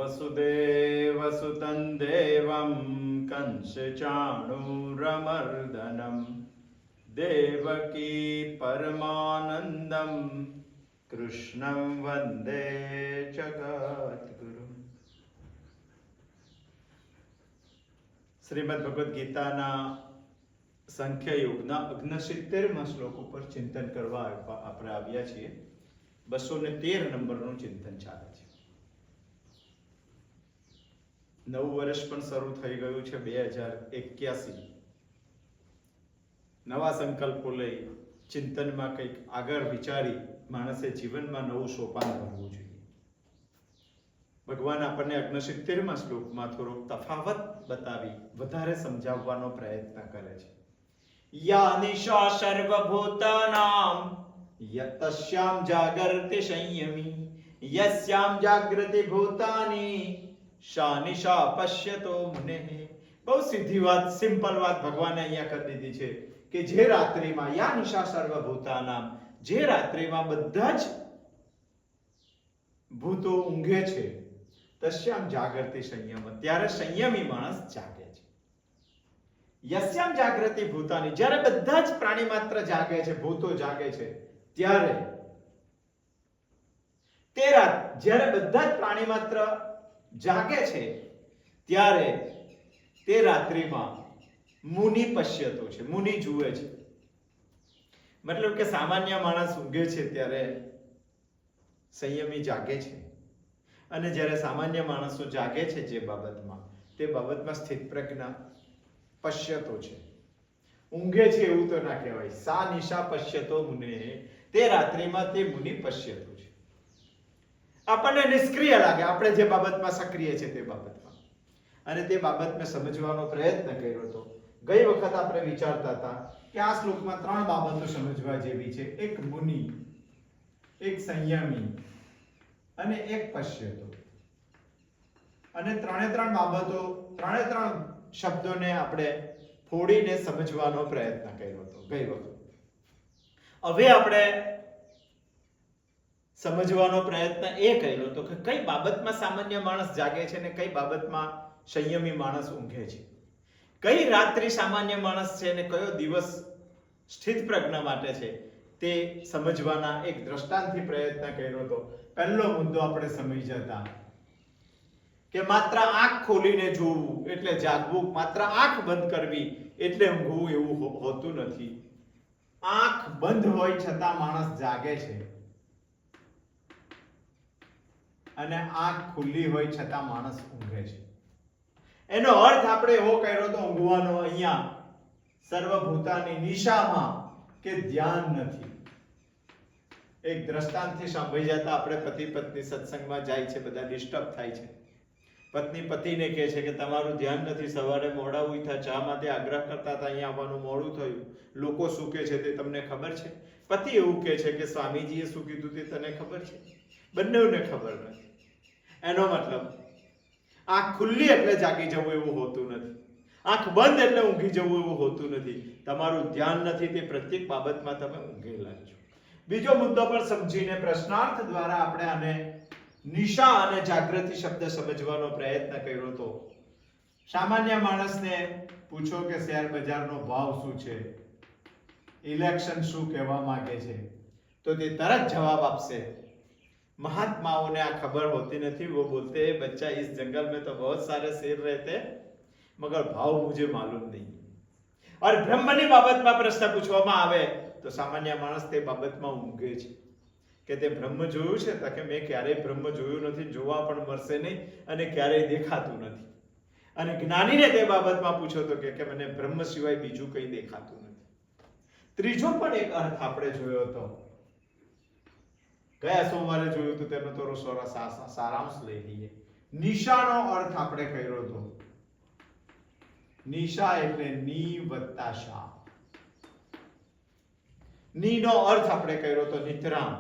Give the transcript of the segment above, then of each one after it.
वसुदेवसुतं देवं कंसचाणूरमर्दनं देवकी परमानन्दं कृष्णं वन्दे जगद्गुरुम्। શ્રીમદ ભગવદ્ ગીતાના સંખ્યા યુગના 69મા શ્લોક ઉપર ચિંતન કરવા આપણે આવ્યા છીએ। 213 નંબરનું ચિંતન ચાલે છે। નવું વર્ષ પણ શરૂ થઈ ગયું છે 2081। નવા સંકલ્પો લઈ ચિંતનમાં કંઈક આગળ વિચારી માણસે જીવનમાં નવું સોપાન ભરવું જોઈએ। ભગવાન આપણને 69મા શ્લોકમાં થોડોક તફાવત બતાવી વધારે સમજાવવાનો પ્રયત્ન કરે છે। યા નિશા સર્વભૂતાનામ યતસ્યામ જાગર્તિ સંયમી યસ્યામ જાગૃતિ ભૂતાની શા નિશા પશ્યતો મુનેઃ। બહુ સીધી વાત, સિમ્પલ વાત ભગવાને અહીંયા કરી દીધી છે કે જે રાત્રિમાં યા નિશા સર્વભૂતાનામ, જે રાત્રિમાં બધા જ ભૂતો ઊંઘે છે, તસ્યામ જાગૃતિ સંયમ, ત્યારે સંયમી માણસ જાગે છે। યસ્યામ જાગૃતિ ભૂતાની, જ્યારે બધા જ પ્રાણી માત્ર જાગે છે, ભૂતો જાગે છે, ત્યારે તે રાત, જ્યારે બધા જ પ્રાણી માત્ર જાગે છે, ત્યારે તે રાત્રિમાં મુનિ પશ્યતો છે, મુનિ જુએ છે। મતલબ કે સામાન્ય માણસ ઊંઘે છે ત્યારે સંયમી જાગે છે, અને જ્યારે સામાન્ય માણસો જાગે છે જે બાબતમાં, તે બાબતમાં સ્થિત પ્રજ્ઞા પશ્યતો છે, ઊંઘે છે એવું તો ના કહેવાય। સા નિશા પશ્યતો મુને, તે રાત્રિમાં તે મુનિ પશ્યતો છે। આપણને નિષ્ક્રિય લાગે આપણે જે બાબતમાં સક્રિય છે તે બાબતમાં, અને તે બાબતને સમજવાનો પ્રયત્ન કર્યો હતો। ગઈ વખત આપણે વિચારતા હતા કે આ શ્લોકમાં 3 બાબતો સમજવા જેવી છે, એક મુનિ, એક સંયમી અને એક પશ્યતો, અને 3 બાબતો, 3 શબ્દોને આપણે ફોડીને સમજવાનો પ્રયત્ન કર્યો હતો ગઈ વખત। હવે આપણે સમજવાનો પ્રયત્ન એ કર્યો હતો કે કઈ બાબતમાં સામાન્ય માણસ જાગે છે અને કઈ બાબતમાં સંયમી માણસ ઊંઘે છે, કઈ રાત્રિ સામાન્ય માણસ છે અને કયો દિવસ સ્થિત પ્રજ્ઞા માટે છે, તે સમજવાના એક દ્રષ્ટાંતથી પ્રયત્ન કર્યો હતો। પહેલો મુદ્દો આપણે સમજ્યા હતા કે માત્ર આંખ ખોલીને જોવું એટલે જાગવું, માત્ર આંખ બંધ કરવી એટલે ઊંઘવું એવું હોતું નથી। આંખ બંધ હોય છતાં માણસ જાગે છે, અને આંખ ખુલ્લી હોય છતાં માણસ ઊંઘે છે। એનો અર્થ આપણે એવો કર્યો તો ઊંઘવાનો અહીંયા સર્વભૂતાની નિશામાં કે ધ્યાન નથી। એક દ્રષ્ટાંતથી સાંભળી જતા આપણે પતિ પત્ની સત્સંગમાં જાય છે, બધા ડિસ્ટર્બ થાય છે। પત્ની પતિને કહે છે કે તમારું ધ્યાન નથી, સવારે મોડા ઉઠ્યા, ચા માટે આગ્રહ કરતા હતા, અહીંયા આવવાનું મોડું થયું, લોકો શું કહે છે તે તમને ખબર છે? પતિ એવું કહે છે કે સ્વામીજીએ શું કીધું તે તને ખબર છે? બંનેને ખબર નથી। એનો મતલબ આંખ ખુલ્લી એટલે જાગી જવું એવું હોતું નથી, આંખ બંધ એટલે ઊંઘી જવું એવું હોતું નથી। તમારું ધ્યાન નથી, તે પ્રત્યેક બાબતમાં તમે ઊંઘેલા છો। બીજો મુદ્દો પણ સમજીને પ્રશ્નાર્થ દ્વારા આપણે આને નિશા અને જાગૃતિ શબ્દ સમજવાનો પ્રયત્ન કર્યો હતો। સામાન્ય માણસને પૂછો કે શેર બજારનો ભાવ શું છે, ઇલેક્શન શું કહેવા માંગે છે, તો તે તરત જવાબ આપશે। महात्माओं आ खबर होती नहीं, वो बोलते हैं बच्चा इस जंगल में तो बहुत सारे शेर रहते मगर भाव मुझे मालूम नहीं। और ब्रह्मनी बाबतમાં પ્રશ્ન પૂછવામાં આવે તો સામાન્ય માણસ તે બાબતમાં ઊંઘે છે કે તે બ્રહ્મ જોયું છે? તો કે મેં ક્યારેય બ્રહ્મ જોયું નથી, જોવા પણ મળશે નહીં અને ક્યારેય દેખાતું નથી। અને જ્ઞાનીને તે બાબતમાં પૂછો તો કે મને બ્રહ્મ સિવાય બીજું કંઈ દેખાતું નથી। ત્રીજો પણ એક અર્થ આપણે જોયો હતો, ગયા સોમવારે જોયું તો તેનો થોડો સારાંશ લઈ લઈએ। નિશાનો અર્થ આપણે કર્યો હતો, નિશા એટલે ની વત્તા શા, ની નો અર્થ આપણે કર્યો તો નિદ્રામ,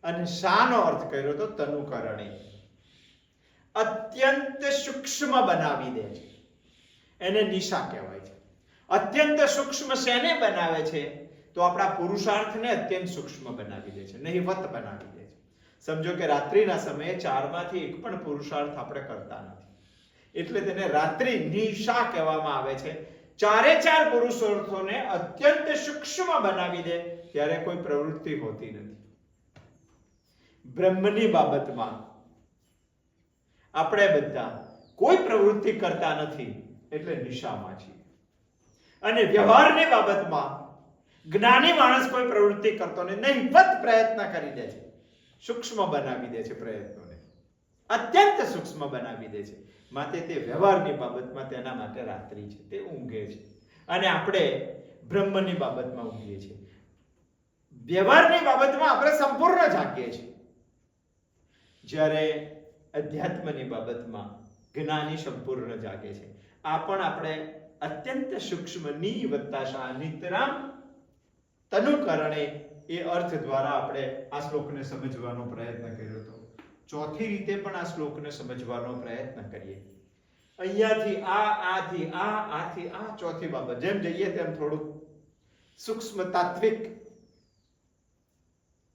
અને શા નો અર્થ કર્યો તો તનુકરણી। અત્યંત સૂક્ષ્મ બનાવી દે છે એને નિશા કહેવાય છે। અત્યંત સૂક્ષ્મ શેને બનાવે છે? તો આપણા પુરુષાર્થને અત્યંત સૂક્ષ્મ બનાવી દે છે, નહિવત બનાવી દે છે। સમજો કે રાત્રિના સમયે 4 માંથી એક પણ પુરુષાર્થ આપણે કરતા નથી, એટલે તેને રાત્રિ નિશા કહેવામાં આવે છે. ચારે ચાર પુરુષાર્થોને અત્યંત સૂક્ષ્મ બનાવી દે ત્યારે કોઈ પ્રવૃત્તિ હોતી નથી. બ્રહ્મની બાબતમાં આપણે બધા કોઈ પ્રવૃત્તિ કરતા નથી એટલે નિશામાં છીએ, અને વ્યવહારની બાબતમાં જ્ઞાની માણસ કોઈ પ્રવૃત્તિ કરતો નહીવત પ્રયત્ન કરી દે છે, સૂક્ષ્મ બનાવી દે છે, પ્રયત્નોને અત્યંત સૂક્ષ્મ બનાવી દે છે. માટે તે વ્યવહારની બાબતમાં તેના માટે રાત્રિ છે, તે ઊંઘે છે, અને આપણે બ્રહ્મની બાબતમાં ઊંઘીએ છીએ. વ્યવહારની બાબતમાં આપણે સંપૂર્ણ જાગીએ છીએ, જ્યારે અધ્યાત્મની બાબતમાં જ્ઞાની સંપૂર્ણ જાગે છે. આ પણ આપણે અત્યંત સૂક્ષ્મ ની વત્તા શા નિતરામ તનુકરણે એ અર્થ દ્વારા આપણે આ શ્લોકને સમજવાનો પ્રયત્ન કર્યો હતો. ચોથી રીતે પણ આ શ્લોકને સમજવાનો પ્રયત્ન કરીએ. અહીંયાથી આથી આથી આ ચોથી બાબત જેમ જઈએ તેમ થોડું સૂક્ષ્મ તાત્વિક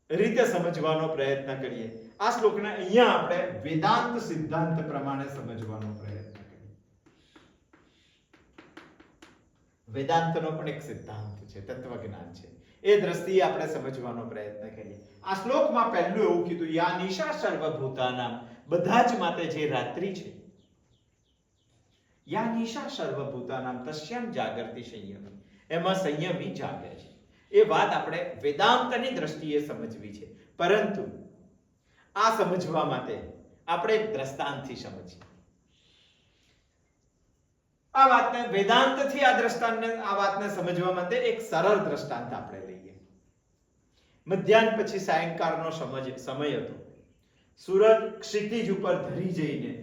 રીતે સમજવાનો પ્રયત્ન કરીએ. આ શ્લોકને અહીંયા આપણે વેદાંત સિદ્ધાંત પ્રમાણે સમજવાનો પ્રયત્ન કરીએ. વેદાંતનો પણ એક સિદ્ધાંત છે, તત્વજ્ઞાન છે, એ દ્રષ્ટિએ આપણે સમજવાનો પ્રયત્ન કરીએ. આ શ્લોકમાં પહેલું એવું કીધું, યા નિશા સર્વભૂતાનામ, બધા જ માટે જે રાત્રિ છે, યા નિશા સર્વભૂતાનામ તસ્યામ જાગૃતિ સંયમી, એમાં સંયમી જાગે છે. એ વાત આપણે વેદાંતની દ્રષ્ટિએ સમજવી છે, પરંતુ આ સમજવા માટે આપણે એક દ્રષ્ટાંતથી સમજીએ. આ વાતને વેદાંતથી આ વાતને સમજવા માટે એક સરળ દ્રષ્ટાંત આપણે લઈએ. મધ્યાહન પછી સાયંકાળનો સમય હતો. સૂરજ ક્ષિતિજ ઉપર ધરી જઈને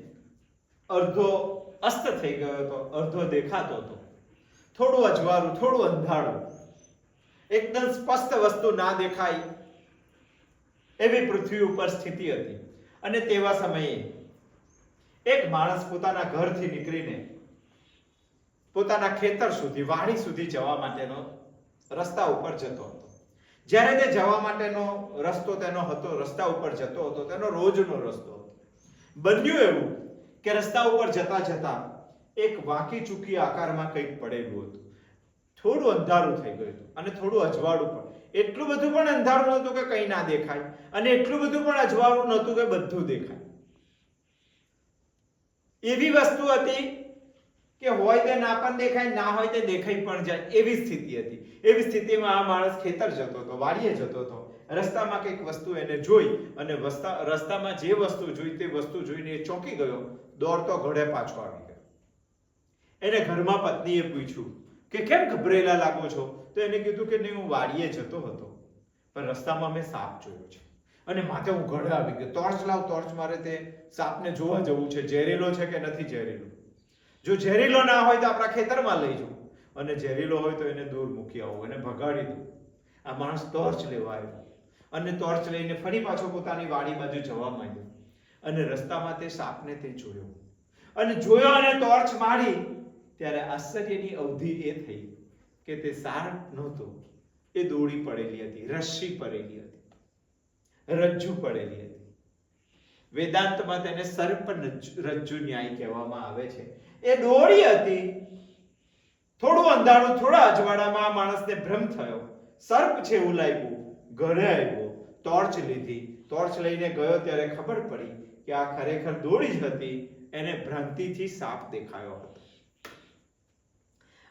અડધો અસ્ત થઈ ગયો હતો, અડધો દેખાતો હતો. થોડું અજવાળું, થોડું અંધારું, એકદમ સ્પષ્ટ વસ્તુ ના દેખાય એવી પૃથ્વી ઉપર સ્થિતિ હતી. અને તેવા સમયે એક માણસ પોતાના ઘરથી નીકળીને પોતાના ખેતર સુધી, વાડી સુધી જવા માટેનો રસ્તા ઉપર જતો હતો. જ્યારે તે જવા માટેનો રસ્તો તેનો હતો, રસ્તા ઉપર જતો હતો, તેનો રોજનો રસ્તો હતો. બન્યું એવું કે રસ્તા ઉપર જતા જતા એક વાંકી ચૂકી આકારમાં કંઈક પડેલું હતું. થોડું અંધારું થઈ ગયું હતું અને થોડું અજવાળું પણ. એટલું બધું પણ અંધારું નહોતું કે કંઈ ના દેખાય, અને એટલું બધું પણ અજવાળું નહોતું કે બધું દેખાય. એવી વસ્તુ હતી કે હોય તે ના પણ દેખાય, ના હોય તે દેખાઈ પણ જાય, એવી સ્થિતિ હતી. એવી સ્થિતિમાં આ માણસ ખેતર જતો હતો, વાડીએ જતો હતો. રસ્તામાં કંઈક વસ્તુ એને જોઈ, અને રસ્તામાં જે વસ્તુ જોઈ તે વસ્તુ જોઈને એ ચોંકી ગયો, દોડતો ઘોડે પાછો આવી ગયો. એને ઘરમાં પત્નીએ પૂછ્યું કે કેમ ગભરેલા લાગો છો? તો એને કીધું કે નહીં, હું વાડીએ જતો હતો, પણ રસ્તામાં મેં સાપ જોયો છે, અને માથે હું ઘોડે આવી ગયો. ટોર્ચ લાવ, ટોર્ચ મારે તે સાપને જોવા જવું છે, ઝેરીલો છે કે નથી ઝેરીલો. જો ઝેરીલો ના હોય તો આપણા ખેતરમાં લઈ જવું, અને ઝેરીલો હોય તો એને દૂર મૂકી આવું, એને ભગાડી દઉં. આ માણસ ટોર્ચ લેવા આવ્યો, અને ટોર્ચ લઈને ફરી પાછો પોતાની વાડી બાજુ જવા માંડ્યો, અને રસ્તામાં તે સાપને તે જોયો, અને જોયો અને ટોર્ચ મારી ત્યારે આશ્ચર્યની અવધિ એ થઈ કે તે સાપ નહોતો, એ દોડી પડેલી હતી, રસ્સી પડેલી હતી, રજ્જુ પડેલી હતી. વેદાંતમાં તેને સર્પ રજ્જુ ન્યાય કહેવામાં આવે છે. એ દોડી હતી. થોડું અંધારું, થોડા અજવાળામાં આ માણસને ભ્રમ થયો, સર્પ છે એવું લાગ્યું. ઘરે આવ્યો, ટોર્ચ લીધી, ટોર્ચ લઈને ગયો ત્યારે ખબર પડી કે આ ખરેખર દોડી જ હતી. એને ભ્રાંતિથી સાપ દેખાયો હતો.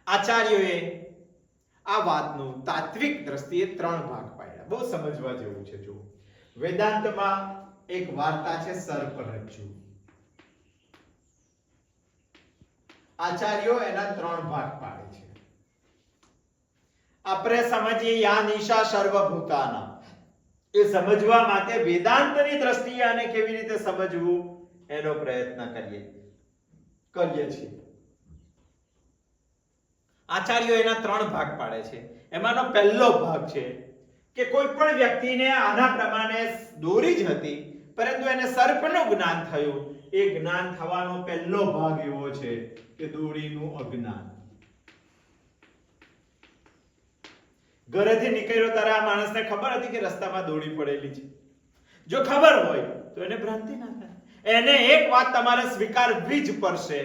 આચાર્યોએ આ વાતનું તાત્વિક દ્રષ્ટિએ 3 ભાગ પાડ્યા. બહુ સમજવા જેવું છે. જો વેદાંતમાં એક વાર્તા છે સર્પરજ્જુ. આચાર્યો એના 3 ભાગ પાડે છે. આપણે સમજીએ યા નિશા સર્વભૂતાના. એ સમજવા માટે વેદાંતની દ્રષ્ટિએ આને કેવી રીતે સમજવું એનો પ્રયત્ન કરીએ છીએ. આચાર્યો એના 3 ભાગ પાડે છે. એમાંનો પહેલો ભાગ છે કે કોઈ પણ વ્યક્તિને આના પ્રમાણે દોરી જ હતી, પરંતુ એને સર્પનું જ્ઞાન થયું. એ જ્ઞાન થવાનો પહેલો ભાગ એવો છે કે દોરીનું અજ્ઞાન. ઘરેથી નીકળ્યો ત્યારે આ માણસને ખબર હતી કે રસ્તામાં દોરી પડેલી છે. જો ખબર હોય તો એને ભ્રાંતિ ના થાય. એને એક વાત તમારે સ્વીકારવી જ પડશે.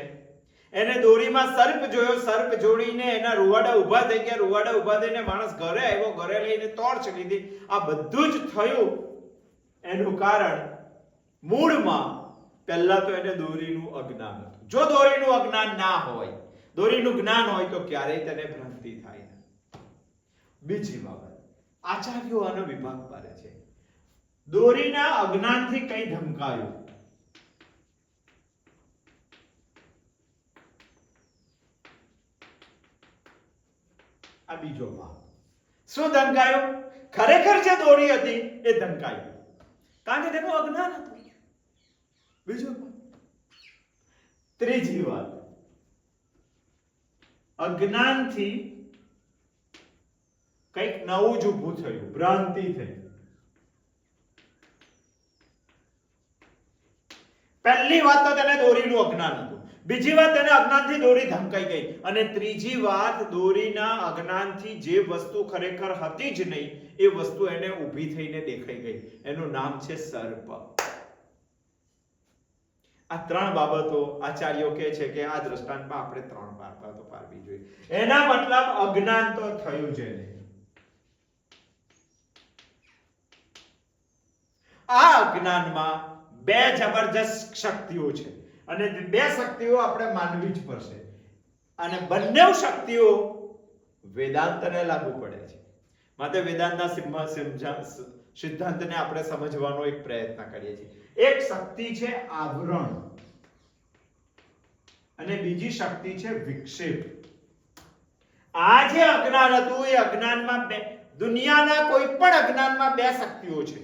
એને દોરીમાં સર્પ જોયો, સર્પ જોડીને એના રૂવાડા ઊભા થઈ ગયા, રૂવાડા ઊભા થઈને માણસ ઘરે આવ્યો, ઘરે લઈને ટોર્ચ લીધી. આ બધું જ થયું એનું કારણ મૂળમાં પહેલા તો એને દોરીનું અજ્ઞાન હતું. જો દોરીનું અજ્ઞાન ના હોય, દોરીનું જ્ઞાન હોય તો ક્યારેય તેને ભ્રાંતિ થાય નહીં. બીજી બાબત, આચાર્યો આનો વિભાગ પાડે છે. દોરીના અજ્ઞાનથી કઈ ધમકાયું? આ બીજો ભાગ. શું ધમકાયું? ખરેખર જે દોરી હતી એ ધમકાયું, કારણ કે તેનું અજ્ઞાન હતું. બીજો ભાગ. ત્રીજી વાત, અજ્ઞાનથી કંઈક નવું જ ઊભું થયું, ભ્રાંતિ થઈ. પહેલી વાત તો તેને દોરીનું અજ્ઞાન હતું. બીજી વાત, તેને અજ્ઞાનથી દોરી ધમકાઈ ગઈ. અને ત્રીજી વાત, દોરીના અજ્ઞાનથી જે વસ્તુ ખરેખર હતી જ નહીં એ વસ્તુ એને ઊભી થઈને દેખાઈ ગઈ. એનું નામ છે સર્પ. આ ત્રણ બાબતો આચાર્યો કહે છે કે આ દ્રષ્ટાંતમાં આપણે ત્રણ બાબતો પાડવી જોઈએ. એના મતલબ અજ્ઞાન તો થયું જ નહીં. આ અજ્ઞાનમાં બે જબરજસ્ત શક્તિઓ છે અને બે શક્તિઓ આપણે માનવી જ પડશે. અને બંને શક્તિઓ વેદાંતને લાગુ પડે છે. માટે વેદાંતના સિદ્ધાંતને આપણે સમજવાનો એક પ્રયત્ન કરીએ છીએ. એક શક્તિ છે આવરણ અને બીજી શક્તિ છે વિક્ષેપ. આ જે અજ્ઞાન હતું એ અજ્ઞાનમાં દુનિયાના કોઈ પણ અજ્ઞાનમાં બે શક્તિઓ છે.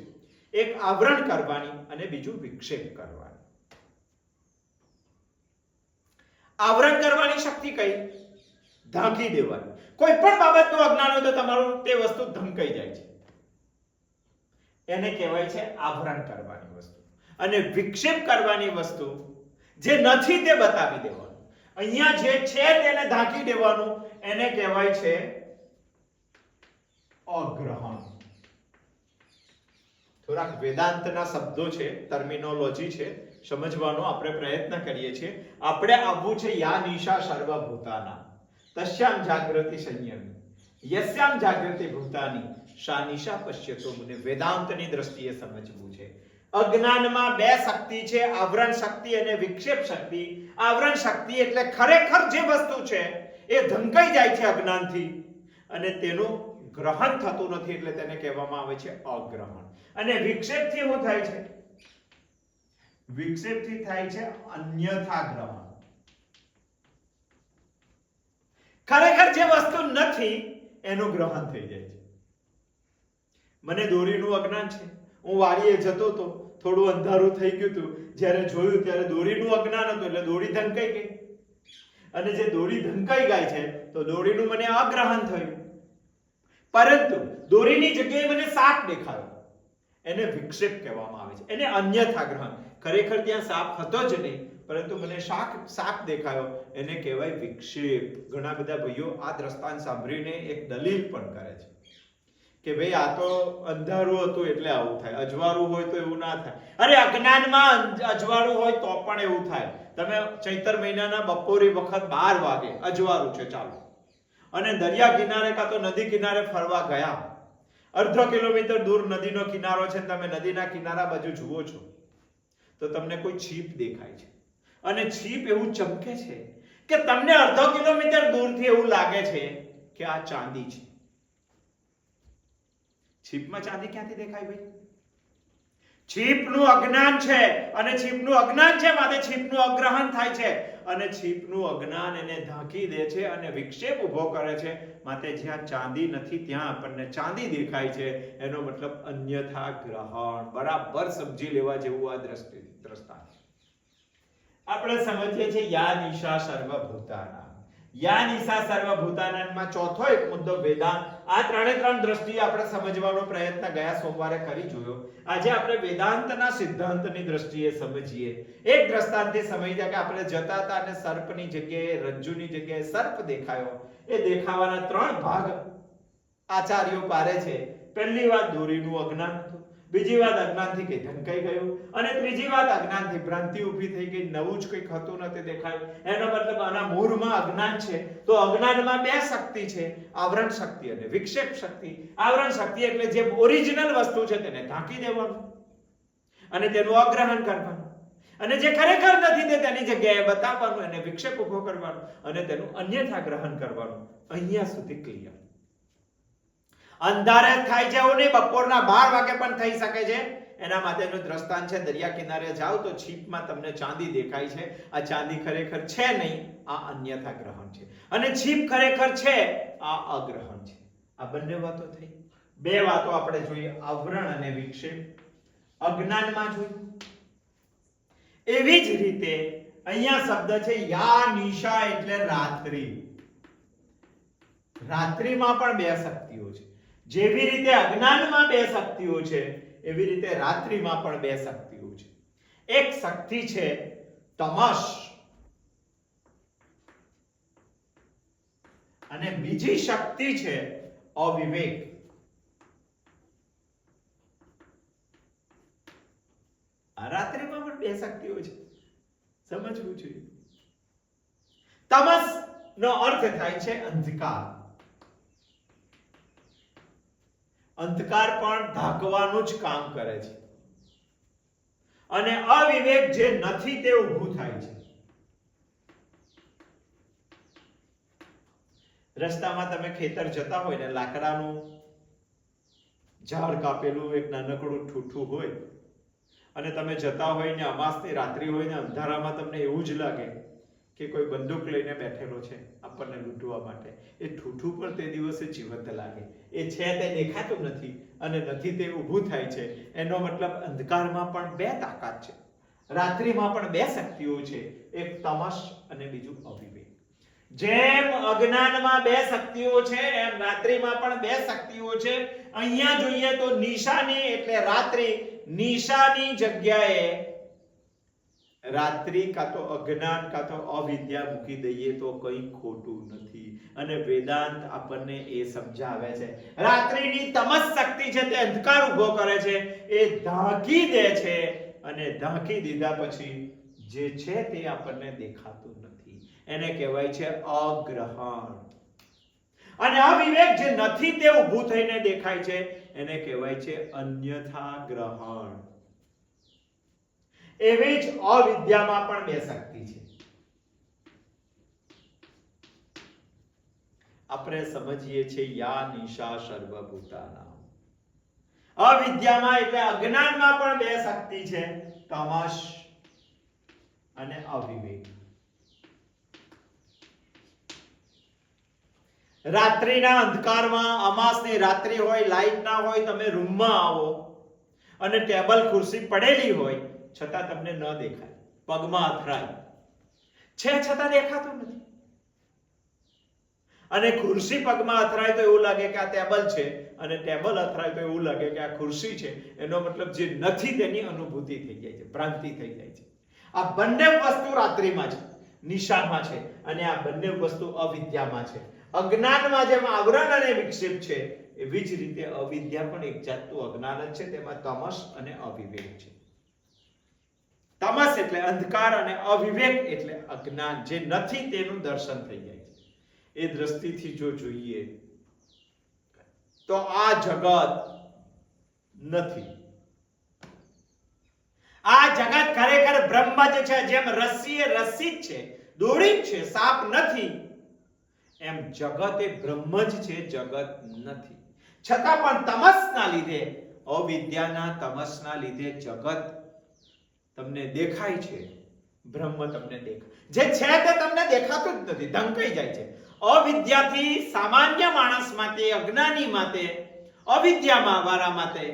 એક આવરણ કરવાની અને બીજું વિક્ષેપ કરવાની. આવરણ કરવાની શક્તિ કઈ? ઢાંકી દેવાની. કોઈ પણ બાબતનું અજ્ઞાન હોય તો તમારું તે વસ્તુ ધમકાઈ જાય છે, એને કહેવાય છે આવરણ કરવાની વસ્તુ. અને વિક્ષેપ કરવાની વસ્તુ જે નથી તે બતાવી દેવાનું. અહીંયા જે છે તેને ઢાંકી દેવાનું, એને કહેવાય છે અગ્રહણ. થોડાક વેદાંતના શબ્દો છે, ટર્મિનોલોજી છે, સમજવાનો આપણે પ્રયત્ન કરીએ છીએ. આપણે આવવું છે યા નિશા સર્વભૂતાના તસ્યામ જાગૃતિ સંયમી યસ્યામ જાગૃતિ ભૂતાની સા નિશા પશ્યતો મુને. વેદાંતની દ્રષ્ટિએ સમજવું છે. અજ્ઞાનમાં બે શક્તિ છે, આવરણ શક્તિ અને વિક્ષેપ શક્તિ. આવરણ શક્તિ એટલે ખરેખર જે વસ્તુ છે એ ધમકાઈ જાય છે અજ્ઞાનથી અને તેનું ગ્રહણ થતું નથી, એટલે તેને કહેવામાં આવે છે અગ્રહણ. અને વિક્ષેપથી શું થાય છે? વિક્ષેપથી થાય છે અન્યથા ગ્રહણ. ખરેખર જે વસ્તુ નથી એનું ગ્રહણ થઈ જાય છે. મને દોરીનું અજ્ઞાન છે, હું વાડીએ જતો હતો, થોડું અંધારું થઈ ગયું હતું, જ્યારે જોયું ત્યારે દોરીનું અજ્ઞાન હતું એટલે દોરી ધમકાઈ ગઈ. અને જે દોરી ધમકાઈ ગઈ છે તો દોરીનું મને અગ્રહણ થયું. પરંતુ દોરીની જગ્યાએ મને સાપ દેખાયો, એને વિક્ષેપ કહેવામાં આવે છે, એને અન્યથા ગ્રહણ. ખરેખર ત્યાં સાપ હતો જ નહીં, પરંતુ મને સાપ દેખાયો, એને કહેવાય વિક્ષેપ. ઘણા બધા ભાઈઓ આ દ્રષ્ટાંત સાંભળીને એક દલીલ પણ કરે છે કે ભાઈ આ તો અંધારું હતું એટલે આવું થાય, અજવાળું હોય તો એવું ના થાય. અરે અજ્ઞાનમાં અજવાળું હોય તો પણ એવું થાય. તમે ચૈતર મહિનાના બપોરી વખત 12 વાગે અજવાળું છે ચાલો, અને દરિયા કિનારે કાં તો નદી કિનારે ફરવા ગયા, અડધો કિલોમીટર દૂર નદીનો કિનારો છે, તમે નદીના કિનારા બાજુ જુઓ છો તો તમને કોઈ છીપ દેખાય છે અને છીપ એવું ચમકે છે કે તમને અડધો કિલોમીટર દૂરથી એવું લાગે છે કે આ ચાંદી છે. છીપમાં ચાંદી ક્યાંથી દેખાય ભાઈ? છીપનું અજ્ઞાન છે અને છીપનું અજ્ઞાન છે માટે છીપનું અગ્રહણ થાય છે અને છીપનું અજ્ઞાન એને ઢાંકી દે છે અને વિક્ષેપ ઉભો કરે છે. માટે જ્યાં ચાંદી નથી ત્યાં આપણને ચાંદી દેખાય છે, એનો મતલબ અન્યથા ગ્રહણ. બરાબર સમજી લેવા જેવું આ દ્રષ્ટાંત. આપણે સમજીએ છીએ યા નિશા સર્વભૂતાના. યા નિશા સર્વભૂતાનામાં ચોથો એક મુદ્દો વેદાંત. આ ત્રણે ત્રણ દ્રષ્ટિએ આપણે સમજવાનો પ્રયત્ન ગયા સોમવારે કરી જોયો. આજે આપણે વેદાંતના સિદ્ધાંતની દ્રષ્ટિએ સમજીએ. એક દ્રષ્ટાંતથી સમજ્યા કે આપણે જતા હતા અને સર્પની જગ્યાએ, રજ્જુની જગ્યાએ સર્પ દેખાયો. એ દેખાવાના ત્રણ ભાગ આચાર્યો પાડે છે. પહેલી વાત દોરીનું અજ્ઞાન હતું, બીજી વાત અજ્ઞાનથી કઈ ઢંકાઈ ગયું, અને ત્રીજી વાત અજ્ઞાનથી ભ્રાંતિ ઊભી થઈ ગઈ, નવું જ કંઈક હતું નથી દેખાયું. એનો મતલબ આના મૂળમાં અજ્ઞાન છે. તો અજ્ઞાનમાં બે શક્તિ છે, આવરણ શક્તિ અને વિક્ષેપ શક્તિ. આવરણ શક્તિ એટલે જે ઓરિજિનલ વસ્તુ છે તેને ઢાંકી દેવાનું અને તેનું અગ્રહણ કરવાનું, અને જે ખરેખર નથી તે તેની જગ્યાએ બતાવવાનું, એને વિક્ષેપ ઉભો કરવાનો અને તેનું અન્યથા ગ્રહણ કરવાનું. અહીંયા સુધી ક્લિયર. અંધારે થાય છે એવું નહીં, બપોરના 12 વાગે પણ થઈ શકે છે. એના માટેનું દ્રષ્ટાંત છે, દરિયા કિનારે જાઓ તો છીપમાં તમને ચાંદી દેખાય છે. આ ચાંદી ખરેખર છે નહીં, આ અન્યથા ગ્રહણ છે, અને છીપ ખરેખર છે, આ અગ્રહણ છે. આ બંને વાતો થઈ. બે વાતો આપણે જોઈએ, આવરણ અને વિક્ષેપ અજ્ઞાનમાં જોયું. એવી જ રીતે અહીંયા શબ્દ છે યા નિશા એટલે રાત્રિ. રાત્રિમાં પણ બે શક્તિઓ છે. જેવી રીતે અજ્ઞાનમાં બે શક્તિઓ છે, એવી રીતે રાત્રિમાં પણ બે શક્તિઓ છે. એક શક્તિ છે તમસ, અને બીજી શક્તિ છે અવિવેક. આ રાત્રિમાં પણ બે શક્તિઓ છે, સમજવું જોઈએ. તમસ નો અર્થ થાય છે અંધકાર. અંધકાર પણ ઢાંકવાનું જ કામ કરે છે, અને અવિવેક જે નથી તે ઊભું થાય છે. રસ્તામાં તમે ખેતર જતા હોય ને, લાકડાનું ઝાડ કાપેલું એક નાનકડું ઠૂઠું હોય, અને તમે જતા હોય ને અમાસની રાત્રિ હોય ને, અંધારામાં તમને એવું જ લાગે કે કોઈ બંદૂક લઈને બેઠેલો છે આપણને લૂંટવા માટે. એ ઠૂઠું પણ તે દિવસે જીવંત લાગે. એ છે તે દેખાતું નથી, અને નથી તે ઊભું થાય છે. એનો મતલબ અંધકારમાં પણ બે તાકાત છે, રાત્રિમાં પણ બે શક્તિઓ છે, એક તમસ અને બીજું અવિવેક. જેમ અજ્ઞાનમાં બે શક્તિઓ છે, એમ રાત્રિમાં પણ બે શક્તિઓ છે. અહીંયા જોઈએ તો નિશાની એટલે રાત્રિ, નિશાની જગ્યાએ રાત્રિ કાં તો અજ્ઞાન કાં તો અવિદ્યા મૂકી દઈએ તો કંઈ ખોટું નથી. અને વેદાંત આપણને એ સમજાવે છે. રાત્રિની તમસ શક્તિ છે તે અંધકાર ઉભો કરે છે, એ ઢાંકી દે છે, અને ઢાંકી દીધા પછી જે છે તે આપણને દેખાતું નથી. એને કહેવાય છે અગ્રહણ. અને અવિવેક જે નથી તે ઊભું થઈને દેખાય છે, એને કહેવાય છે અન્યથા ગ્રહણ. એવી જ અવિદ્યામાં પણ બે શક્તિ છે. આપણે સમજીએ છીએ યા નિશા સર્વભૂતાનામ. અવિદ્યામાં એટલે અજ્ઞાનમાં પણ બે શક્તિ છે, તમસ અને અવિવેક. રાત્રિના અંધકારમાં, અમાસની રાત્રિ હોય, લાઈટ ના હોય, તમે રૂમમાં આવો અને ટેબલ ખુરશી પડેલી હોય છતાં તમને ન દેખાય, પગમાં અથડાય છે છતાં દેખાતું નથી. અને ખુરશી પગમાં અથડાય તો એવું લાગે કે આ ટેબલ છે, અને ટેબલ અથડાય તો એવું લાગે કે આ ખુરશી છે. એનો મતલબ જે નથી તેની અનુભૂતિ થઈ જાય છે, ભ્રાંતિ થઈ જાય છે. આ બંને વસ્તુ રાત્રિમાં છે, નિશામાં છે, અને આ બંને વસ્તુ અવિદ્યામાં છે. અજ્ઞાનમાં જેમ આવરણ અને વિક્ષેપ છે, એવી જ રીતે અવિદ્યા પણ એક જાતનું અજ્ઞાન જ છે. તેમાં તમસ અને અવિવેક છે. તમસ એટલે અંધકાર અને અવિવેક એટલે અજ્ઞાન, જે નથી તેનું દર્શન થઈ જાય છે. એ દ્રષ્ટિથી જો જોઈએ તો આ જગત નથી. આ જગત ખરેખર બ્રહ્મ જ છે. જેમ રસ્સી એ રસ્સી જ છે, દોરી જ છે, સાપ નથી, એમ જગત એ બ્રહ્મ જ છે, જગત નથી. છતાં પણ તમસના લીધે, અવિદ્યાના તમસના લીધે જગત તમને દેખાય છે, બ્રહ્મ તમને દેખાય. જે છે તે તમને દેખાતું જ નથી, ઢંકાઈ જાય છે. અવિદ્યાથી સામાન્ય માણસ માટે, અજ્ઞાની માટે, અવિદ્યામાં વાળા માટે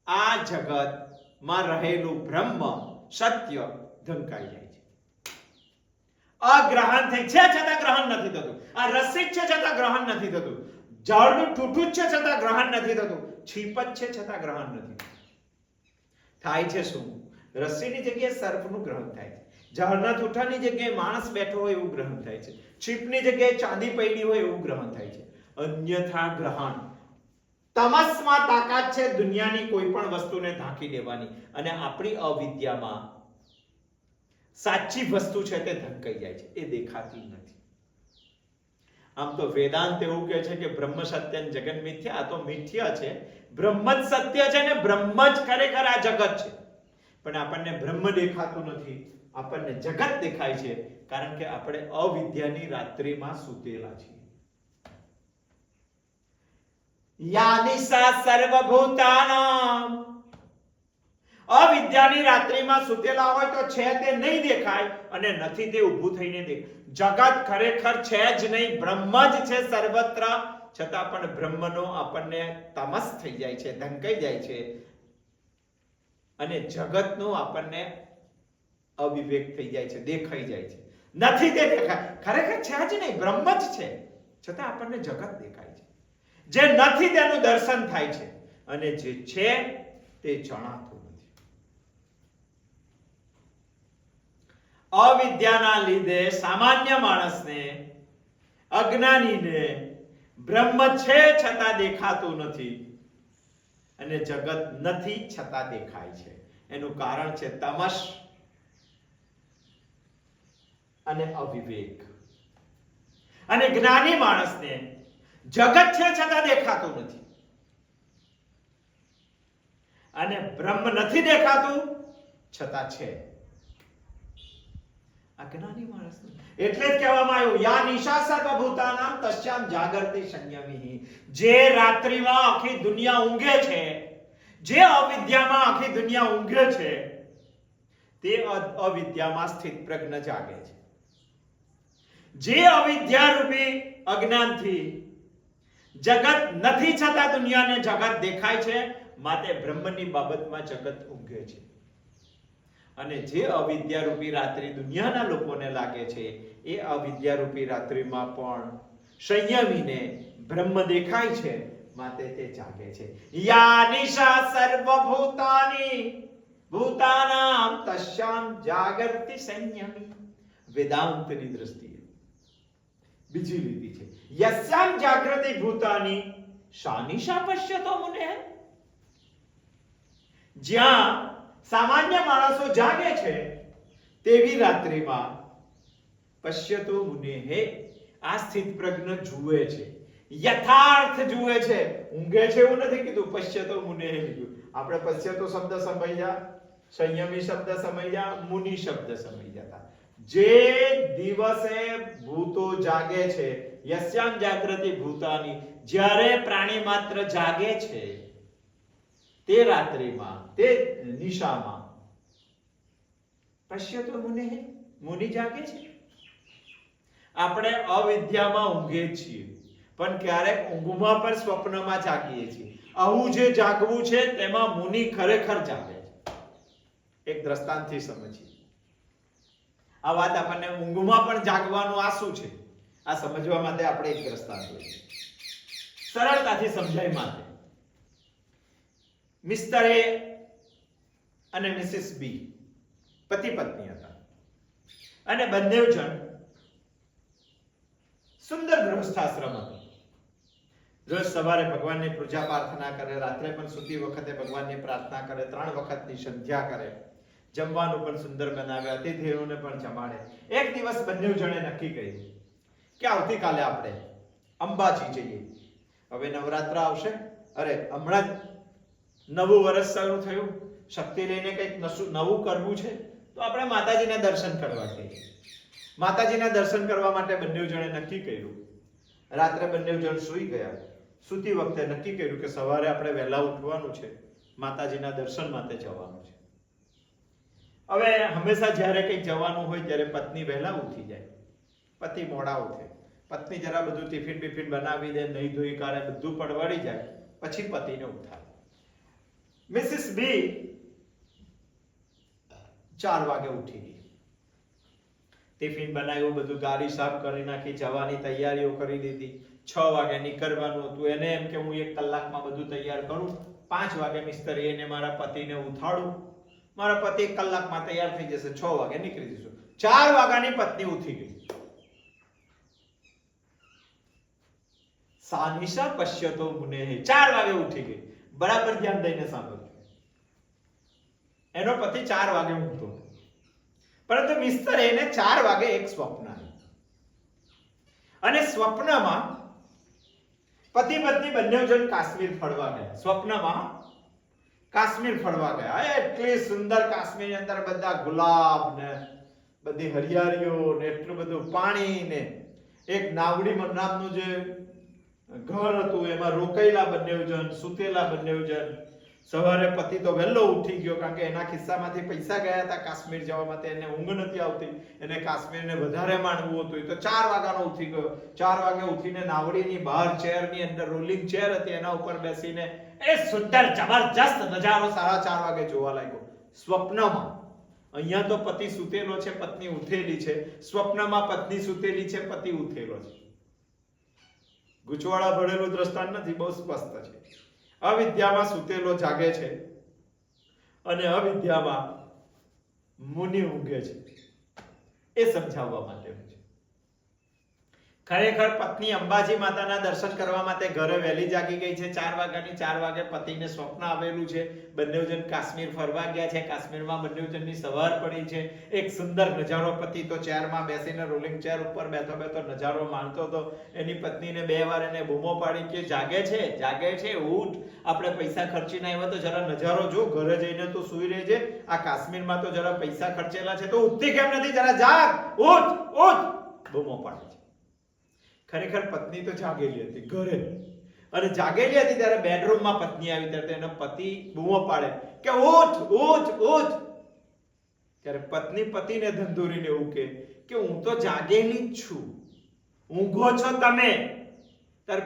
આ જગતમાં રહેલું બ્રહ્મ સત્ય ઢંકાઈ જાય છે. અગ્રહણ થઈ છે છતાં ગ્રહણ નથી થતું. આ રસ્સી છે છતાં ગ્રહણ નથી થતું. ઝાડનું ઠૂઠું છે છતાં ગ્રહણ નથી થતું. છીપ જ છે છતાં ગ્રહણ નથી થાય છે. શું? રસ્સીની જગ્યાએ સર્પનું ગ્રહણ થાય છે. ઝાડના ઠૂઠાની જગ્યાએ માણસ બેઠો હોય એવું ગ્રહણ થાય છે. છીપની જગ્યાએ ચાંદી પડી હોય એવું ગ્રહણ થાય છે. અન્યથા ગ્રહણ તમસમાં તાકાત છે દુનિયાની કોઈ પણ વસ્તુને ઢાંકી દેવાની, અને આપણી અવિદ્યામાં સાચી વસ્તુ છે તે ઢંકાઈ જાય છે, એ દેખાતી નથી. આમ તો વેદાંત એવું કહે છે કે બ્રહ્મ સત્ય અને જગત મિથ્યા. આ તો મિથ્યા છે, બ્રહ્મ જ સત્ય છે ને બ્રહ્મ જ ખરેખર આ જગત છે. પણ આપણને બ્રહ્મ દેખાતું નથી, આપણને જગત દેખાય છે, કારણ કે આપણે અવિદ્યાની રાત્રિમાં સૂતેલા છીએ. યાનિશા સર્વભૂતાનામ, અવિદ્યાની રાત્રિમાં સૂતેલા હોય તો છે તે નહીં દેખાય, અને નથી તે ઊભું થઈને દેખાય. જગત ખરેખર છે જ નહીં, બ્રહ્મ જ છે સર્વત્ર, છતાં પણ બ્રહ્મનો આપણને તમસ થઈ જાય છે, ઢંકાઈ જાય છે, અને જગતનો આપણને અવિવેક થઈ જાય છે, દેખાઈ જાય છે. નથી તે દેખાય, ખરેખર છે જ નહીં, બ્રહ્મ જ છે, છતાં આપણને જગત દેખાય છે. જે નથી તેનું દર્શન થાય છે, અને જે છે તે જણાતું નથી. અવિદ્યાના લીધે સામાન્ય માણસને, અજ્ઞાનીને બ્રહ્મ છે છતાં દેખાતું નથી, અને જગત નથી છતાં દેખાય છે. એનું કારણ છે તમસ અને અવિવેક. અને જ્ઞાની માણસને જગત છે છતાં દેખાતું નથી, અને બ્રહ્મ નથી દેખાતું છતાં છે. અજ્ઞાની માણસ, એટલે જ કહેવામાં આવ્યું યા નિશા સર્વભૂતાનામ તસ્યામ જાગર્તિ સંયમિ. જે રાત્રિમાં આખી દુનિયા ઊંઘે છે, જે અવિદ્યામાં આખી દુનિયા ઊંઘે છે, તે અવિદ્યામાં સ્થિત પ્રજ્ઞ જાગે છે. જે અવિદ્યા રૂપી અજ્ઞાનથી જગત નથી છતાં દુનિયાને જગત દેખાય છે, માટે બ્રહ્મની બાબતમાં જગત ઊંઘે છે. અને જે અવિદ્યા રૂપી રાત્રિ દુનિયાના લોકોને લાગે છે, એ અવિદ્યા રૂપી રાત્રિમાં પણ સંયમીને બ્રહ્મ દેખાય છે, માટે તે જાગે છે. યા નિશા સર્વભૂતાની ભૂતાનામ તસ્યામ જાગર્તિ સંયમી. વેદાંતની દ્રષ્ટિએ બીજી લીટી છે યસ્યામ જાગૃતિ ભૂતાની શાનિશા પશ્યતો મુને. જ્યાં સામાન્ય માણસો જાગે છે તેવી રાત્રિમાં પશ્યતો મુનેહે, આ સ્થિત પ્રજ્ઞ જુએ છે, યથાર્થ જુએ છે. ઊંઘે છે એવું નથી કીધું, પશ્યતો મુનેહે કીધું. આપણે પશ્યતો શબ્દ સમજ્યા, સંયમી શબ્દ સમજ્યા, મુનિ શબ્દ સમજ્યા. જે દિવસે ભૂતો જાગે છે, યસ્યામ જાગૃતિ ભૂતાની, જ્યારે પ્રાણી માત્ર જાગે છે તે રાત્રિમાં, તે નિશામાં પશ્યતો મુનેહે, મુનિ જાગે છે. આપણે અવિદ્યામાં ઊંઘે છીએ, પણ ક્યારેક ઊંઘમાં પણ સ્વપ્નમાં જાગીએ છીએ. આવું જે જાગવું છે તેમાં મુનિ ખરેખર જાગે છે. એક દ્રષ્ટાંતથી સમજીએ. આ વાત આપણને ઊંઘમાં પણ જાગવાનું આ શું છે, આ સમજવા માટે આપણે એક દ્રષ્ટાંત લઈએ, સરળતાથી સમજાય માટે. મિસ્ટર એ અને મિસિસ બી પતિ પત્ની હતા, અને બંને જણ સુંદર ગૃહસ્થાશ્રમ હતો. રોજ સવારે ભગવાનની પૂજા પ્રાર્થના કરે, રાત્રે પણ સૂતી વખતે ભગવાનની પ્રાર્થના કરે, 3 વખતની સંધ્યા કરે, જમવાનું પણ સુંદર બનાવે, અતિથિઓને પણ જમાડે. એક દિવસ બંને જણે નક્કી કર્યું કે આવતીકાલે આપણે અંબાજી જઈએ. હવે નવરાત્ર આવશે, અરે હમણાં નવું વર્ષ શરૂ થયું, શક્તિ લઈને કંઈક નવું કરવું છે, તો આપણે માતાજીના દર્શન કરવા જઈએ. માતાજીના દર્શન કરવા માટે બંને જણે નક્કી કર્યું. રાત્રે બંને જણ સૂઈ ગયા. સૂતી વખતે નક્કી કર્યું કે સવારે આપણે વહેલા ઉઠવાનું છે, માતાજીના દર્શન માટે જવાનું છે. હવે હંમેશા જ્યારે કંઈક જવાનું હોય ત્યારે પત્ની વહેલા ઉઠી જાય, પતિ મોડા ઉઠે. પત્ની જરા બધું ટિફિન બિફિન બનાવી દે, નહીં ધોઈ કાઢે, બધું પડવાડી જાય, પછી પતિને ઉઠાડે. મિસિસ બી 4 વાગે ઉઠી ગઈ, ટિફિન બનાવ્યું, બધું ગાડી સાફ કરી નાખી, જવાની તૈયારીઓ કરી દીધી. 6 વાગે નીકળવાનું હતું. એને એમ કે હું 1 કલાકમાં બધું તૈયાર કરું, 5 વાગે મિસ્ટર એને મારા પતિને ઉઠાડું, મારા પતિ 1 કલાકમાં તૈયાર થઈ જશે, 6 વાગે નીકળી જશું. 4 વાગ્યાની પત્ની ઉઠી ગઈ. સાનિશા પશ્યતો મુનેહ 4 વાગે ઉઠી ગઈ. બરાબર ધ્યાન દઈને સાંભળો. એનો પતિ 4 વાગે ઉઠતો, પરંતુ મિસ્ટર એને 4 વાગે એક સ્વપ્ન આવ્યું, અને સ્વપ્નમાં પતિ પત્ની બંને જણ કાશ્મીર ફરવા ગયા. સ્વપ્નમાં કાશ્મીર ફરવા ગયા. એટલી સુંદર કાશ્મીરની અંદર બધા ગુલાબ ને બધી હરિયાળીઓ ને એટલું બધું પાણી ને એક નાવડી નામનું જે ઘર હતું એમાં રોકાયેલા બંને જણ, સુતેલા બંને જણ. સવારે પતિ તો વહેલો ઉઠી ગયો, કારણ કે એના ખિસ્સામાંથી પૈસા ગયા હતા કાશ્મીર જવા માટે. એને ઊંઘ નથી આવતી, એને કાશ્મીરને વધારે માણવું હતું. તો 4 વાગ્યાનો ઉઠી ગયો. 4 વાગે ઉઠીને નાવડીની બહાર ચેરની અંદર રોલિંગ ચેર હતી, એના ઉપર બેસીને એ સુંદર જબરજસ્ત નજારો 4:30 વાગે જોવા લાગ્યો. સ્વપ્નમાં અહીંયા તો પતિ સૂતેલો છે, પત્ની ઉઠેલી છે. સ્વપ્નમાં પત્ની સૂતેલી છે, પતિ ઉઠેલો છે. ગૂંચવાડા ભરેલું દ્રષ્ટાંત નથી, બહુ સ્પષ્ટ છે. અવિદ્યામાં સૂતેલો જાગે છે અને અવિદ્યામાં મુનિ ઊંઘે છે. એ સમજાવવા માટે છે. ખરેખર પત્ની અંબાજી માતાના દર્શન કરવા માટે ઘરે વહેલી જાગી ગઈ છે. 4 વાગ્યાની 4 વાગે પતિને સ્વપ્ન આવેલું છે. બંને જણ કાશ્મીર ફરવા ગયા છે. કાશ્મીરમાં બંને જણની સવાર પડી છે. એક સુંદર નજારો. પતિ તો ચેરમાં બેસીને રોલિંગ ચેર ઉપર બેઠો બેઠો નજારો માણતો હતો. એની પત્નીને 2 વાર એને બૂમો પાડી કે જાગે છે, ઉઠ, આપણે પૈસા ખર્ચીને આવ્યા તો જરા નજારો જો, ઘરે જઈને તો સૂઈ રહેજે. આ કાશ્મીરમાં તો જરા પૈસા ખર્ચેલા છે, તો ઉઠતી કેમ નથી? જરા જાગ, ઉઠ, બૂમો પાડે છે. ખરેખર પત્ની તો જાગેલી હતી ઘરે, અને જાગેલી હતી ત્યારે બેડરૂમમાં પત્ની આવી. ત્યારે એનો પતિ બૂમો પાડે કે ઉઠ. ત્યારે પત્ની પતિને ધંધોરીને એવું કે હું તો જાગેલી જ છું, ઊંઘો છો તમે. ત્યારે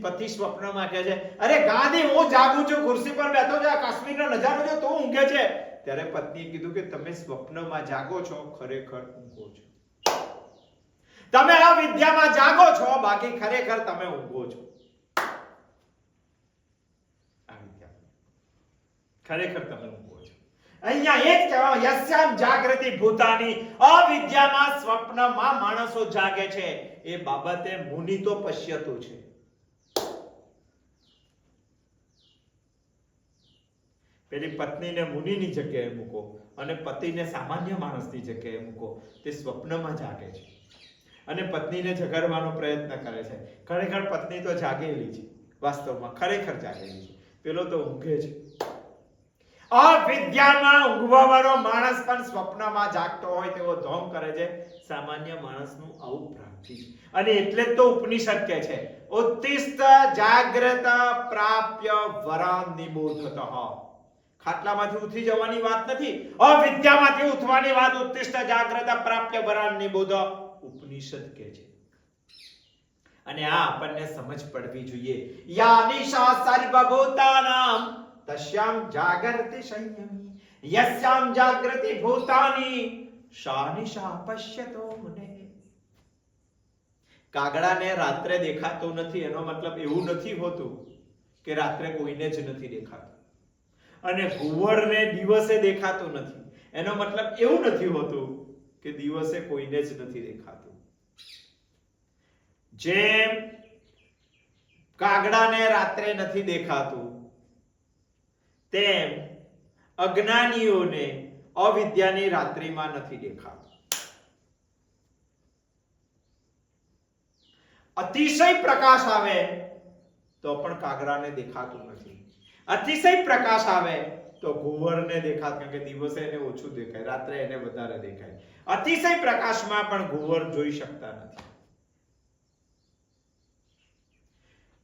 પતિ સ્વપ્નમાં કહે છે, અરે ગાંધી, હું જાગું છું, ખુરશી પર બેઠો છું, કાશ્મીરનો નજારો જો, તો ઊંઘે છે. ત્યારે પત્નીએ કીધું કે તમે સ્વપ્નમાં જાગો છો, ખરેખર ઊંઘો છો. તમે આ વિદ્યામાં જાગો છો, બાકી ખરેખર તમે ઊંઘો છો. આ વિદ્યા ખરેખર તમે ઊંઘો છો. અહીંયા એક કહેવા, યસ્યામ જાગૃતિ ભૂતાની, અવિદ્યામાં સ્વપ્નમાં માણસો જાગે છે. એ બાબતે મુનિ તો પશ્યતો છે. પેલી પત્નીને મુનિની જગ્યાએ મૂકો અને પતિને સામાન્ય માણસની જગ્યાએ મૂકો. તે સ્વપ્નમાં જાગે છે અને પત્નીને જગાડવાનો પ્રયત્ન કરે છે. ખરેખર પત્ની તો જાગેલી છે, વાસ્તવમાં ખરેખર જાગેલી છે. પેલો તો ઊંઘે છે. અવિદ્યામાં ઊંઘવાવાળો માણસ પણ સ્વપ્નમાં જાગતો હોય તેવો ઢોંગ કરે છે. સામાન્ય માણસનું આવું પ્રાપ્તિ છે. અને એટલે જ તો ઉપનિષદ કહે છે, ઉત્તિષ્ઠ જાગ્રત પ્રાપ્ય વરાન નિબોધતઃ. ખાટલામાંથી ઉઠી જવાની વાત નથી, અવિદ્યામાંથી ઉઠવાની વાત. ઉત્તિષ્ઠ જાગ્રત પ્રાપ્ય વરાન નિબોધ ઉપનિષદ કહે છે. અને આ આપણને સમજ પડવી જોઈએ. યાનિશા સર્વભૂતાનામ તસ્યામ જાગરતિ સંયમી, યસ્યામ જાગૃતિ ભૂતાની શાનિશા પશ્યતો મુને. કાગડાને રાત્રે દેખાતો નથી, એનો મતલબ એવું નથી હોતું કે રાત્રે કોઈને જ નથી દેખાતું. અને ઘુવડને દિવસે દેખાતું નથી, એનો મતલબ એવું નથી હોતું કે દિવસે કોઈને જ નથી દેખાતું. જેમ કાગડાને રાત્રે નથી દેખાતું, તેમ અજ્ઞાનીઓને અવિદ્યાની રાત્રિમાં નથી દેખાતું. અતિશય પ્રકાશ આવે તો પણ કાગડાને દેખાતું નથી. અતિશય પ્રકાશ આવે તો ઘુવડને દેખાતું, કારણ કે દિવસે એને ઓછું દેખાય, રાત્રે એને વધારે દેખાય. અતિશય પ્રકાશમાં પણ ઘુવડ જોઈ શકતા નથી.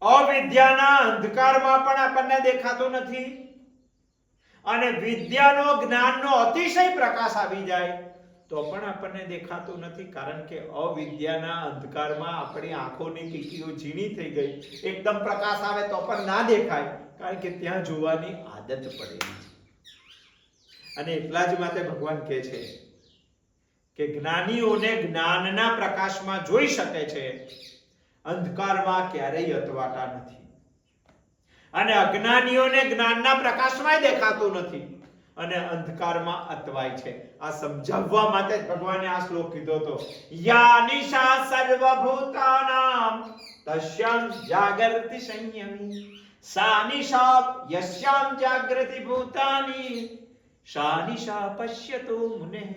અવિદ્યાના અંધકારમાં પણ આપણને દેખાતું નથી. અને વિદ્યાનો, જ્ઞાનનો અતિશય પ્રકાશ આવી જાય તો પણ આપણને દેખાતું નથી. કારણ કે અવિદ્યાના અંધકારમાં આપણી આંખોની કીકીઓ ઝીણી થઈ ગઈ. એકદમ પ્રકાશ આવે તો પણ ના દેખાય, કારણ કે ત્યાં જોવાની આદત પડેલી છે. અને એટલા જ માટે ભગવાન કહે છે કે જ્ઞાનીઓને જ્ઞાનના પ્રકાશમાં જોઈ શકે છે, અંધકારમાં ક્યારેય અટવાતા નથી. અને અજ્ઞાનીઓને જ્ઞાનના પ્રકાશમાં દેખાતું નથી, અને અંધકારમાં અટવાય છે. આ સમજાવવા માટે જ ભગવાને આ શ્લોક કીધો હતો. યા નિશા સર્વભૂતાનામ તસ્યામ જાગૃતિ સંયમી સા નિશા યસ્યામ જાગૃતિ ભૂતાની સા નિશા પશ્યતો મુનેઃ.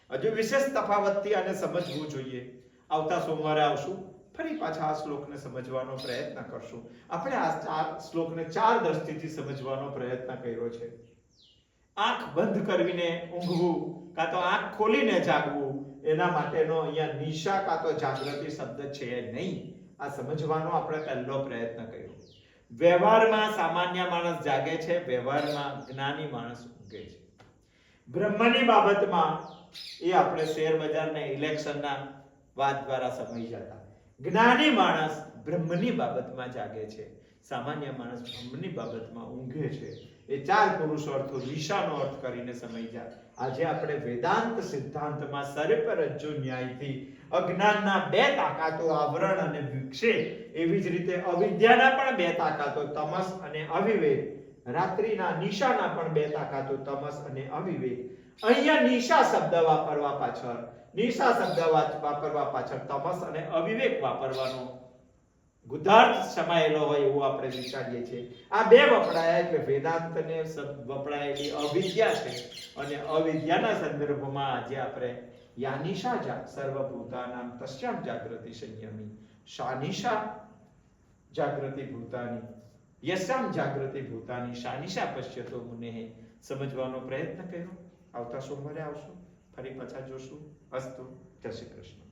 હજુ વિશેષ તફાવતથી આને સમજવું જોઈએ. આવતા સોમવારે આવશું, ફરી પાછા આ શ્લોકને સમજવાનો પ્રયત્ન કરશું. આપણે આ શ્લોકને 4 દ્રષ્ટિથી સમજવાનો પ્રયત્ન કર્યો છે. આંખ બંધ કરીને ઊંઘવું કાં તો આંખ ખોલીને જાગવું, એના માટેનો અહીંયા નિશા કાં તો જાગૃતિ શબ્દ છે નહીં. આ સમજવાનો આપણે પહેલો પ્રયત્ન કર્યો. વ્યવહારમાં સામાન્ય માણસ જાગે છે, વ્યવહારમાં જ્ઞાની માણસ ઊંઘે છે. બ્રહ્મની બાબતમાં એ આપણે શેર બજારના ઇલેક્શનના વાત દ્વારા સમજી જતા. જ્ઞાની માણસ બ્રહ્મની બાબતમાં જાગે છે, સામાન્ય માણસ બ્રહ્મની બાબતમાં ઊંઘે છે. એ 4 પુરુષ અર્થો નિશાનો અર્થ કરીને સમજ્યા. આજે આપણે વેદાંત સિદ્ધાંતમાં સર્પ રજ્જુ ન્યાયથી અજ્ઞાનના 2 તાકાતો આવરણ અને વિક્ષેપ, એવી જ રીતે અવિદ્યાના પણ 2 તાકાતો તમસ અને અવિવેક, રાત્રિના નિશાના પણ 2 તાકાતો તમસ અને અવિવેક. અહીંયા નિશા શબ્દ વાપરવા પાછળ તમસ અને અવિવેક વાપરવાનો ગુદાર્થ સમાયેલો હોય એવું આપણે વિચારીએ છીએ. આ 2 વપરાયા એટલે વેદાંતને વપરાયેલી અવિદ્યા છે, અને અવિદ્યાના સંદર્ભમાં આજે આપણે યાનિશા સર્વભૂતાનામ તસ્યામ જાગૃતિ સંયમી શાનિશા જાગૃતિ ભૂતાની યસ્યામ જાગૃતિ ભૂતાની શાનિશા પશ્યતો મુનેઃ સમજવાનો પ્રયત્ન કર્યો. આવતા સોમવારે આવશું, ફરી પાછા જોશું. અસ્તુ. જય શ્રી કૃષ્ણ.